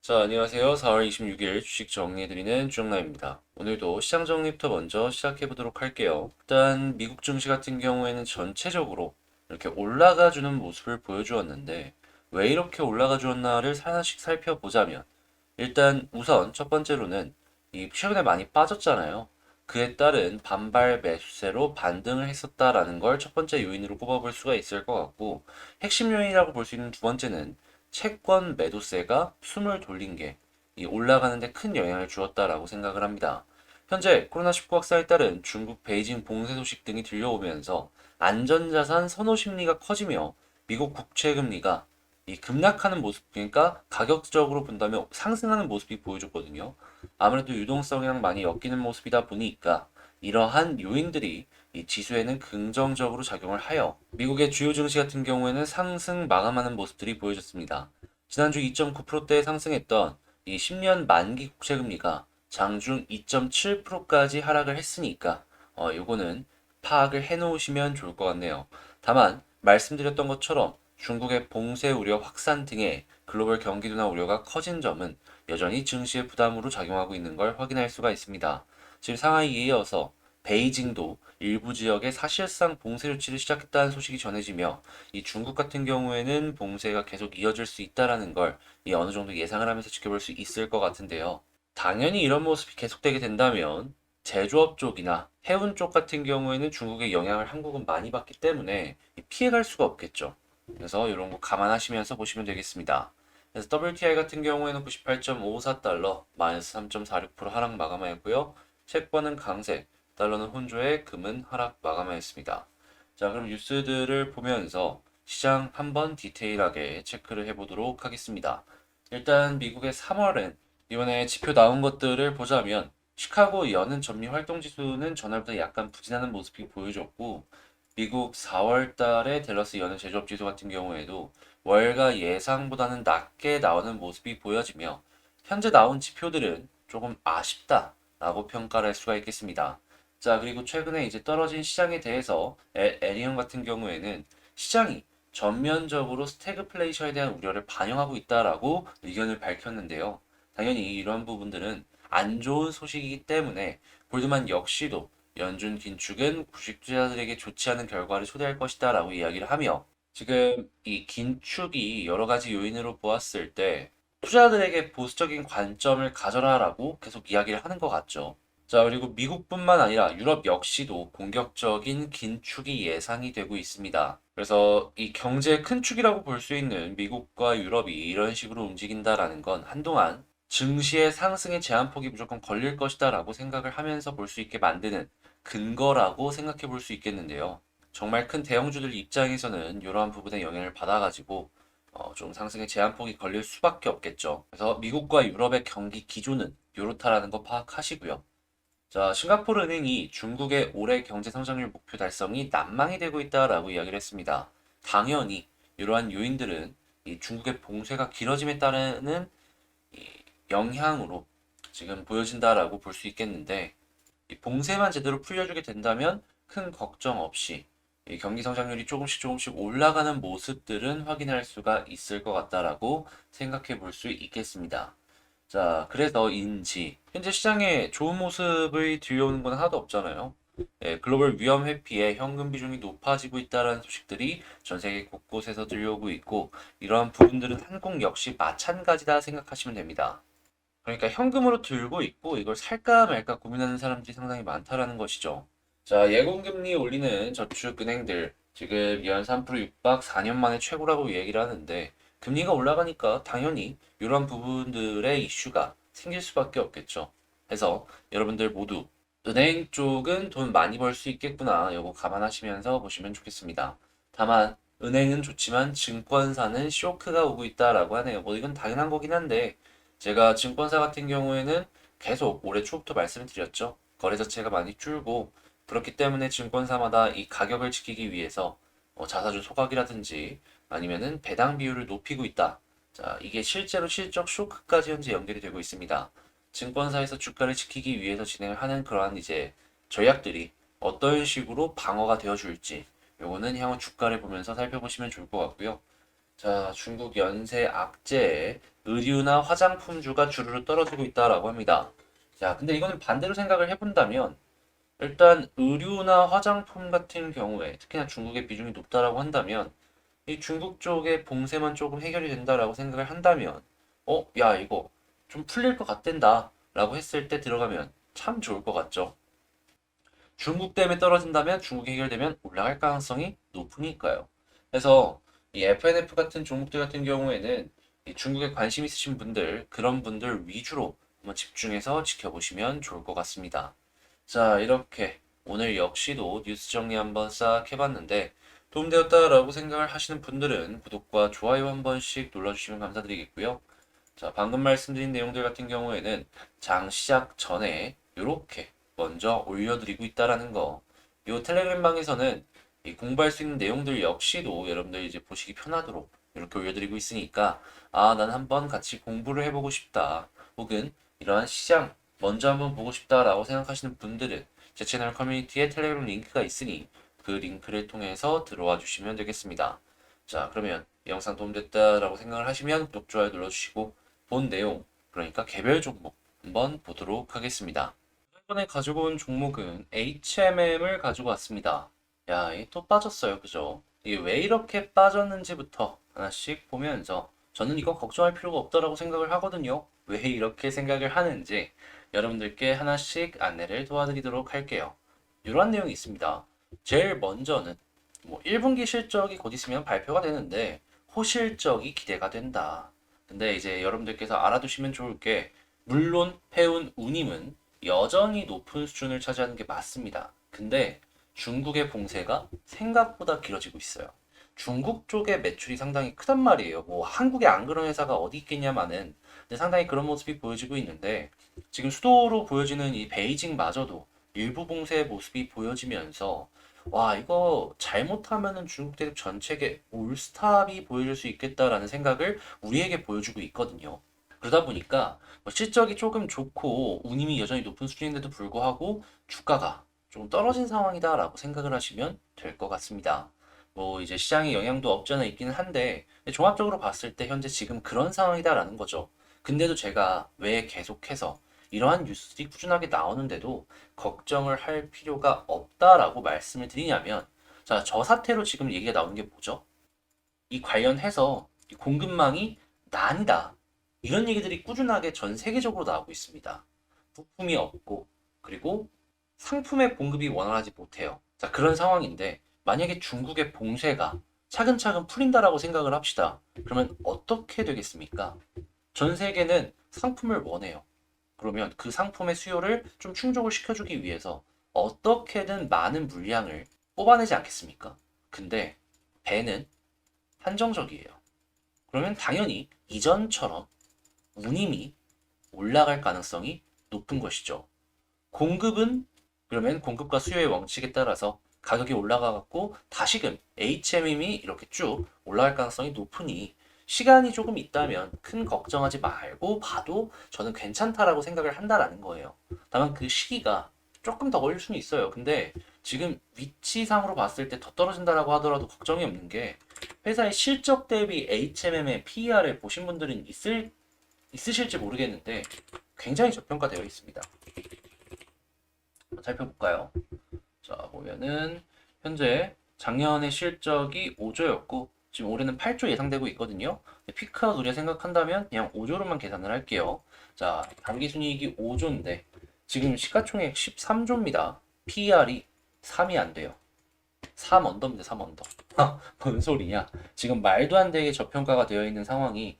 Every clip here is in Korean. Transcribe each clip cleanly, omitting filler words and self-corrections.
자, 안녕하세요. 4월 26일 주식 정리해드리는 주영라입니다. 오늘도 시장 정리부터 먼저 시작해보도록 할게요. 일단 미국 증시 같은 경우에는 전체적으로 이렇게 올라가주는 모습을 보여주었는데 왜 이렇게 올라가주었나를 하나씩 살펴보자면 일단 우선 첫 번째로는 이 최근에 많이 빠졌잖아요. 그에 따른 반발 매수세로 반등을 했었다라는 걸 첫 번째 요인으로 꼽아볼 수가 있을 것 같고 핵심 요인이라고 볼 수 있는 두 번째는 채권 매도세가 숨을 돌린 게 이 올라가는데 큰 영향을 주었다라고 생각을 합니다. 현재 코로나19 확산에 따른 중국 베이징 봉쇄 소식 등이 들려오면서 안전자산 선호 심리가 커지며 미국 국채 금리가 이 급락하는 모습, 그러니까 가격적으로 본다면 상승하는 모습이 보여줬거든요. 아무래도 유동성이랑 많이 엮이는 모습이다 보니까 이러한 요인들이 이 지수에는 긍정적으로 작용을 하여 미국의 주요 증시 같은 경우에는 상승 마감하는 모습들이 보여졌습니다. 지난주 2.9%대 상승했던 이 10년 만기 국채 금리가 장중 2.7%까지 하락을 했으니까 요거는 파악을 해 놓으시면 좋을 것 같네요. 다만 말씀드렸던 것처럼 중국의 봉쇄 우려 확산 등의 글로벌 경기 둔화 우려가 커진 점은 여전히 증시의 부담으로 작용하고 있는 걸 확인할 수가 있습니다. 지금 상하이에 이어서 베이징도 일부 지역에 사실상 봉쇄 조치를 시작했다는 소식이 전해지며 이 중국 같은 경우에는 봉쇄가 계속 이어질 수 있다라는 걸 어느 정도 예상을 하면서 지켜볼 수 있을 것 같은데요. 당연히 이런 모습이 계속되게 된다면 제조업 쪽이나 해운 쪽 같은 경우에는 중국의 영향을 한국은 많이 받기 때문에 피해갈 수가 없겠죠. 그래서 이런 거 감안하시면서 보시면 되겠습니다. 그래서 WTI 같은 경우에는 98.54달러, 마이너스 3.46% 하락 마감하였고요. 채권은 강세, 달러는 혼조에 금은 하락 마감하였습니다. 자, 그럼 뉴스들을 보면서 시장 한번 디테일하게 체크를 해보도록 하겠습니다. 일단 미국의 3월엔 이번에 지표 나온 것들을 보자면 시카고 연은 전미 활동 지수는 전날보다 약간 부진하는 모습이 보여졌고 미국 4월 달에 댈러스 연은 제조업 지수 같은 경우에도 월가 예상보다는 낮게 나오는 모습이 보여지며 현재 나온 지표들은 조금 아쉽다라고 평가를 할 수가 있겠습니다. 자, 그리고 최근에 이제 떨어진 시장에 대해서 에리온 같은 경우에는 시장이 전면적으로 스태그플레이션에 대한 우려를 반영하고 있다라고 의견을 밝혔는데요. 당연히 이러한 부분들은 안 좋은 소식이기 때문에 골드만 역시도 연준 긴축은 주식 투자자들에게 좋지 않은 결과를 초래할 것이다라고 이야기를 하며 지금 이 긴축이 여러 가지 요인으로 보았을 때 투자자들에게 보수적인 관점을 가져라라고 계속 이야기를 하는 것 같죠. 자, 그리고 미국뿐만 아니라 유럽 역시도 공격적인 긴축이 예상이 되고 있습니다. 그래서 이 경제의 큰 축이라고 볼 수 있는 미국과 유럽이 이런 식으로 움직인다라는 건 한동안 증시의 상승의 제한폭이 무조건 걸릴 것이다라고 생각을 하면서 볼 수 있게 만드는 근거라고 생각해 볼 수 있겠는데요. 정말 큰 대형주들 입장에서는 이러한 부분에 영향을 받아가지고 좀 상승의 제한폭이 걸릴 수밖에 없겠죠. 그래서 미국과 유럽의 경기 기조는 이렇다라는 거 파악하시고요. 자, 싱가포르 은행이 중국의 올해 경제 성장률 목표 달성이 난망이 되고 있다라고 이야기를 했습니다. 당연히 이러한 요인들은 이 중국의 봉쇄가 길어짐에 따르는 이 영향으로 지금 보여진다라고 볼 수 있겠는데 이 봉쇄만 제대로 풀려주게 된다면 큰 걱정 없이 이 경기 성장률이 조금씩 조금씩 올라가는 모습들은 확인할 수가 있을 것 같다라고 생각해 볼 수 있겠습니다. 자, 그래서인지 현재 시장에 좋은 모습을 들려오는 건 하나도 없잖아요. 네, 글로벌 위험 회피에 현금 비중이 높아지고 있다는 소식들이 전 세계 곳곳에서 들려오고 있고 이러한 부분들은 한국 역시 마찬가지다 생각하시면 됩니다. 그러니까 현금으로 들고 있고 이걸 살까 말까 고민하는 사람들이 상당히 많다라는 것이죠. 자, 예금금리 올리는 저축은행들 지금 연 3% 육박 4년 만에 최고라고 얘기를 하는데 금리가 올라가니까 당연히 이런 부분들의 이슈가 생길 수밖에 없겠죠. 해서 여러분들 모두 은행 쪽은 돈 많이 벌 수 있겠구나. 이거 감안하시면서 보시면 좋겠습니다. 다만 은행은 좋지만 증권사는 쇼크가 오고 있다라고 하네요. 뭐 이건 당연한 거긴 한데 제가 증권사 같은 경우에는 계속 올해 초부터 말씀을 드렸죠. 거래 자체가 많이 줄고 그렇기 때문에 증권사마다 이 가격을 지키기 위해서 자사주 소각이라든지 아니면은 배당 비율을 높이고 있다. 자, 이게 실제로 실적 쇼크까지 현재 연결이 되고 있습니다. 증권사에서 주가를 지키기 위해서 진행을 하는 그러한 이제 전략들이 어떤 식으로 방어가 되어 줄지 요거는 향후 주가를 보면서 살펴보시면 좋을 것 같고요. 자, 중국 연쇄 악재에 의류나 화장품주가 주르르 떨어지고 있다라고 합니다. 자, 근데 이거는 반대로 생각을 해본다면 일단 의류나 화장품 같은 경우에 특히나 중국의 비중이 높다라고 한다면 이 중국 쪽의 봉쇄만 조금 해결이 된다라고 생각을 한다면 야, 이거 좀 풀릴 것 같댄다 라고 했을 때 들어가면 참 좋을 것 같죠. 중국 때문에 떨어진다면 중국이 해결되면 올라갈 가능성이 높으니까요. 그래서 이 FNF 같은 종목들 같은 경우에는 이 중국에 관심 있으신 분들, 그런 분들 위주로 한번 집중해서 지켜보시면 좋을 것 같습니다. 자, 이렇게 오늘 역시도 뉴스 정리 한번 싹 해봤는데 도움되었다라고 생각을 하시는 분들은 구독과 좋아요 한 번씩 눌러주시면 감사드리겠고요. 자, 방금 말씀드린 내용들 같은 경우에는 장 시작 전에 이렇게 먼저 올려드리고 있다라는 거. 이 텔레그램 방에서는 이 공부할 수 있는 내용들 역시도 여러분들 이제 보시기 편하도록 이렇게 올려드리고 있으니까 난 한번 같이 공부를 해보고 싶다. 혹은 이러한 시장 먼저 한번 보고 싶다라고 생각하시는 분들은 제 채널 커뮤니티에 텔레그램 링크가 있으니 그 링크를 통해서 들어와 주시면 되겠습니다. 자, 그러면 이 영상 도움됐다라고 생각을 하시면 구독, 좋아요 눌러주시고 본 내용, 그러니까 개별 종목 한번 보도록 하겠습니다. 이번에 가지고 온 종목은 HMM을 가지고 왔습니다. 야, 이 또 빠졌어요. 그죠? 이게 왜 이렇게 빠졌는지부터 하나씩 보면서 저는 이거 걱정할 필요가 없다라고 생각을 하거든요. 왜 이렇게 생각을 하는지 여러분들께 하나씩 안내를 도와드리도록 할게요. 이러한 내용이 있습니다. 제일 먼저는 1분기 실적이 곧 있으면 발표가 되는데 호실적이 기대가 된다. 근데 이제 여러분들께서 알아두시면 좋을 게 물론 해운 운임은 여전히 높은 수준을 차지하는 게 맞습니다. 근데 중국의 봉쇄가 생각보다 길어지고 있어요. 중국 쪽의 매출이 상당히 크단 말이에요. 한국에 안 그런 회사가 어디 있겠냐마는 근데 상당히 그런 모습이 보여지고 있는데 지금 수도로 보여지는 이 베이징마저도 일부 봉쇄의 모습이 보여지면서 와, 이거 잘못하면은 중국 대륙 전체에 올스탑이 보여줄 수 있겠다라는 생각을 우리에게 보여주고 있거든요. 그러다 보니까 실적이 조금 좋고 운임이 여전히 높은 수준인데도 불구하고 주가가 조금 떨어진 상황이다라고 생각을 하시면 될 것 같습니다. 이제 시장의 영향도 없지 않아 있기는 한데 종합적으로 봤을 때 현재 지금 그런 상황이다라는 거죠. 근데도 제가 왜 계속해서 이러한 뉴스들이 꾸준하게 나오는데도 걱정을 할 필요가 없다라고 말씀을 드리냐면 자, 저 사태로 지금 얘기가 나오는 게 뭐죠? 이 관련해서 이 공급망이 난이다. 이런 얘기들이 꾸준하게 전 세계적으로 나오고 있습니다. 부품이 없고 그리고 상품의 공급이 원활하지 못해요. 자, 그런 상황인데 만약에 중국의 봉쇄가 차근차근 풀린다라고 생각을 합시다. 그러면 어떻게 되겠습니까? 전 세계는 상품을 원해요. 그러면 그 상품의 수요를 좀 충족을 시켜주기 위해서 어떻게든 많은 물량을 뽑아내지 않겠습니까? 근데 배는 한정적이에요. 그러면 당연히 이전처럼 운임이 올라갈 가능성이 높은 것이죠. 공급은 그러면 공급과 수요의 원칙에 따라서 가격이 올라가갖고 다시금 HMM이 이렇게 쭉 올라갈 가능성이 높으니 시간이 조금 있다면 큰 걱정하지 말고 봐도 저는 괜찮다라고 생각을 한다라는 거예요. 다만 그 시기가 조금 더 걸릴 수는 있어요. 근데 지금 위치상으로 봤을 때 더 떨어진다라고 하더라도 걱정이 없는 게 회사의 실적 대비 HMM의 PER을 보신 분들은 있으실지 모르겠는데 굉장히 저평가되어 있습니다. 살펴볼까요? 자, 보면은 현재 작년에 실적이 5조였고 지금 올해는 8조 예상되고 있거든요. 피크아웃 우리가 생각한다면 그냥 5조로만 계산을 할게요. 자, 당기순이익이 5조인데 지금 시가총액 13조입니다. PER이 3이 안 돼요. 3 언더입니다. 3 언더. 뭔 소리냐? 지금 말도 안 되게 저평가가 되어 있는 상황이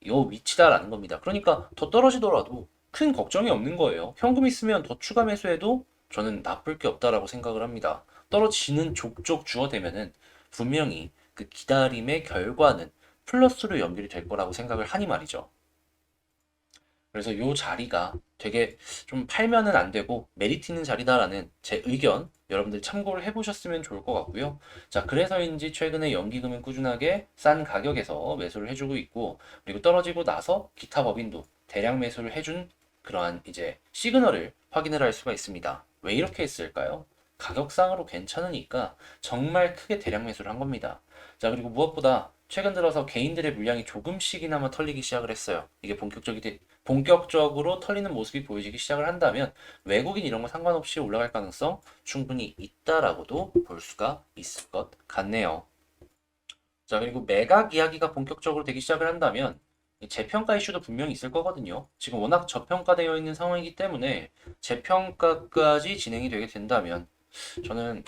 요 위치다라는 겁니다. 그러니까 더 떨어지더라도 큰 걱정이 없는 거예요. 현금 있으면 더 추가 매수해도 저는 나쁠 게 없다라고 생각을 합니다. 떨어지는 족족 주어대면은 분명히 그 기다림의 결과는 플러스로 연결이 될 거라고 생각을 하니 말이죠. 그래서 요 자리가 되게 좀 팔면은 안 되고 메리트 있는 자리다라는 제 의견 여러분들 참고를 해보셨으면 좋을 것 같고요. 자, 그래서인지 최근에 연기금은 꾸준하게 싼 가격에서 매수를 해주고 있고 그리고 떨어지고 나서 기타 법인도 대량 매수를 해준 그러한 이제 시그널을 확인을 할 수가 있습니다. 왜 이렇게 했을까요? 가격상으로 괜찮으니까 정말 크게 대량 매수를 한 겁니다. 자, 그리고 무엇보다 최근 들어서 개인들의 물량이 조금씩이나마 털리기 시작을 했어요. 이게 본격적으로 털리는 모습이 보여지기 시작을 한다면 외국인 이런 거 상관없이 올라갈 가능성 충분히 있다라고도 볼 수가 있을 것 같네요. 자, 그리고 매각 이야기가 본격적으로 되기 시작을 한다면 이 재평가 이슈도 분명히 있을 거거든요. 지금 워낙 저평가되어 있는 상황이기 때문에 재평가까지 진행이 되게 된다면 저는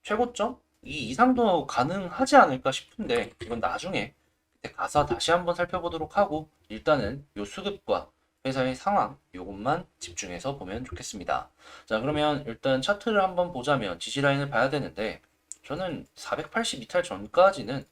최고점? 이 이상도 가능하지 않을까 싶은데 이건 나중에 그때 가서 다시 한번 살펴보도록 하고 일단은 요 수급과 회사의 상황 요것만 집중해서 보면 좋겠습니다. 자, 그러면 일단 차트를 한번 보자면 지지라인을 봐야 되는데 저는 480 이탈 전까지는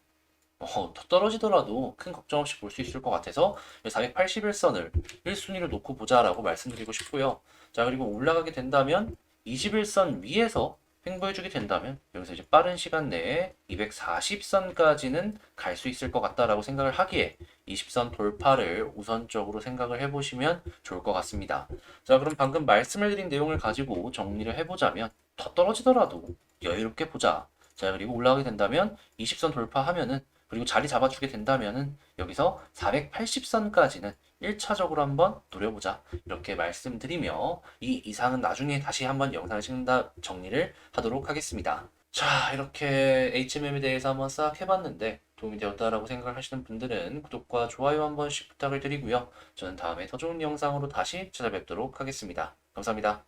더 떨어지더라도 큰 걱정 없이 볼 수 있을 것 같아서 481선을 1순위로 놓고 보자라고 말씀드리고 싶고요. 자, 그리고 올라가게 된다면 21선 위에서 횡보해주게 된다면 여기서 이제 빠른 시간 내에 240선까지는 갈 수 있을 것 같다라고 생각을 하기에 20선 돌파를 우선적으로 생각을 해보시면 좋을 것 같습니다. 자, 그럼 방금 말씀을 드린 내용을 가지고 정리를 해보자면 더 떨어지더라도 여유롭게 보자. 자, 그리고 올라가게 된다면 20선 돌파하면은 그리고 자리 잡아주게 된다면은 여기서 480선까지는 1차적으로 한번 노려보자. 이렇게 말씀드리며 이 이상은 나중에 다시 한번 영상을 찍는다 정리를 하도록 하겠습니다. 자, 이렇게 HMM에 대해서 한번 싹 해봤는데 도움이 되었다라고 생각하시는 분들은 구독과 좋아요 한 번씩 부탁을 드리고요. 저는 다음에 더 좋은 영상으로 다시 찾아뵙도록 하겠습니다. 감사합니다.